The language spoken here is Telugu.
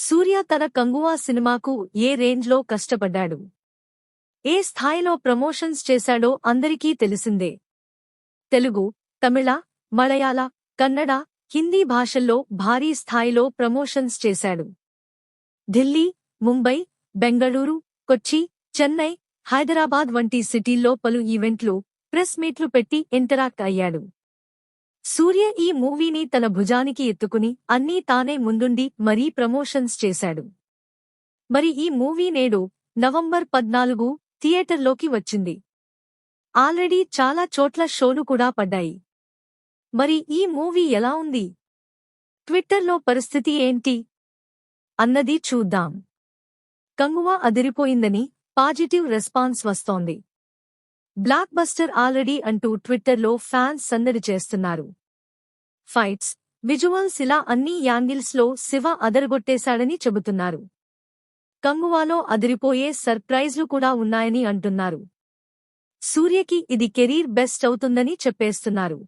సూర్య తన కంగువా సినిమాకు ఏ రేంజ్లో కష్టపడ్డాడు, ఏ స్థాయిలో ప్రమోషన్స్ చేశాడో అందరికీ తెలిసిందే. తెలుగు, తమిళ, మలయాళ, కన్నడ, హిందీ భాషల్లో భారీ స్థాయిలో ప్రమోషన్స్ చేశాడు. ఢిల్లీ, ముంబై, బెంగళూరు, కొచ్చి, చెన్నై, హైదరాబాద్ వంటి సిటీల్లో పలు ఈవెంట్లు, ప్రెస్ మీట్లు పెట్టి ఇంటరాక్ట్ అయ్యాడు. సూర్య ఈ మూవీని తన భుజానికి ఎత్తుకుని అన్నీ తానే ముందుండి మరీ ప్రమోషన్స్ చేశాడు. మరి ఈ మూవీ నేడు నవంబర్ 14 థియేటర్లోకి వచ్చింది. ఆల్రెడీ చాలా చోట్ల షోలు కూడా పడ్డాయి. మరి ఈ మూవీ ఎలా ఉంది, ట్విట్టర్లో పరిస్థితి ఏంటి అన్నది చూద్దాం. కంగువా అదిరిపోయిందని పాజిటివ్ రెస్పాన్స్ వస్తోంది. బ్లాక్ బస్టర్ ఆల్రెడీ అంటూ ట్విట్టర్లో ఫ్యాన్స్ సందడి చేస్తున్నారు. ఫైట్స్, విజువల్స్ ఇలా అన్ని యాంగిల్స్లో శివ అదరగొట్టేశాడని చెబుతున్నారు. కంగువాలో అదిరిపోయే సర్ప్రైజ్లు కూడా ఉన్నాయని అంటున్నారు. సూర్యకి ఇది కెరీర్ బెస్ట్ అవుతుందని చెప్పేస్తున్నారు.